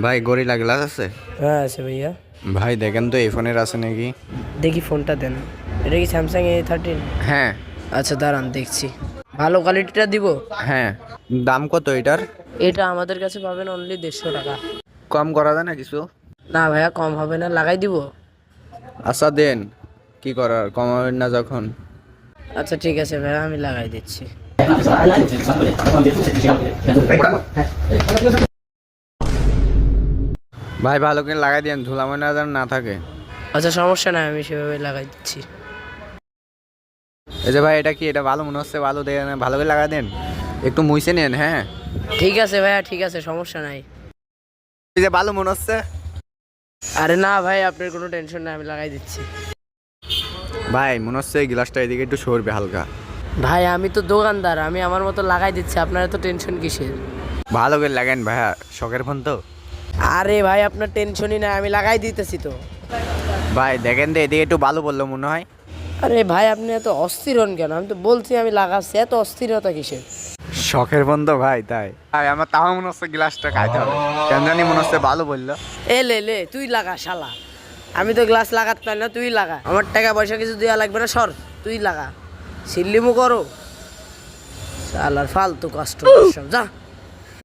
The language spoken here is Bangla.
ভাই গরিলা গ্লাস আছে? হ্যাঁ আছে ভাইয়া। ভাই দেখেন তো এই ফোনের আছে নাকি। দেখি ফোনটা দেন। এটা কি স্যামসাং A13? হ্যাঁ আচ্ছা দাঁড়ান দেখছি। ভালো কোয়ালিটিটা দিব। হ্যাঁ। দাম কত এটার? এটা আমাদের কাছে পাবেন অনলি 150 টাকা। কম করা যায় না কিছু? না ভাইয়া কম হবে না, লাগাই দিব। আচ্ছা দেন, কি করার, কমাবেন না যখন। আচ্ছা ঠিক আছে ভাইয়া, আমি লাগাই দিচ্ছি। ভাই ভালো করে লাগাই দেন, ধুলাময়না যেন না থাকে। আচ্ছা সমস্যা নাই, আমি সেভাবে লাগাই দিচ্ছি। এই যে ভাই এটা কি, এটা ভালো মনে হচ্ছে, ভালো দেন, ভালো করে লাগাই দেন, একটু মুইছে নেন। হ্যাঁ ঠিক আছে ভাইয়া, ঠিক আছে, সমস্যা নাই। এই যে ভালো মনে হচ্ছে। আরে না ভাই, আপনার কোনো টেনশন নাই, আমি লাগাই দিচ্ছি। ভাই মনে হচ্ছে এই গ্লাসটা এদিকে একটু সরবে হালকা। ভাই আমি তো দোকানদার, আমি আমার মতো লাগাই দিচ্ছি, আপনার এত টেনশন কিসের? ভালো করে লাগান ভাইয়া, শখের ফোন তো। আরে ভাই আপনার টেনশনই নাই, আমি লাগাই দিতেছি তো। ভাই দেখেন তো এদিকে একটু ভালো বললো মনে হয়। আরে ভাই আপনি এত অস্থির হন কেন? আমি তো বলছি আমি লাগাচ্ছি, এত অস্থিরতা কিসের? শখের ফোন তো ভাই, তাই ভাই আমার তাও মনে হচ্ছে গ্লাসটা খাইতে হবে, কেন জানি মনে হচ্ছে ভালো বললো। এ লে লে, তুই লাগা শালা। আমি তো গ্লাস লাগাতে পারি না, তুই লাগা। আমার টাকা পয়সা কিছু দেওয়া লাগবে না, সর তুই লাগা। সিল্লিমু করো শালার ফালতু কষ্ট সব, যা।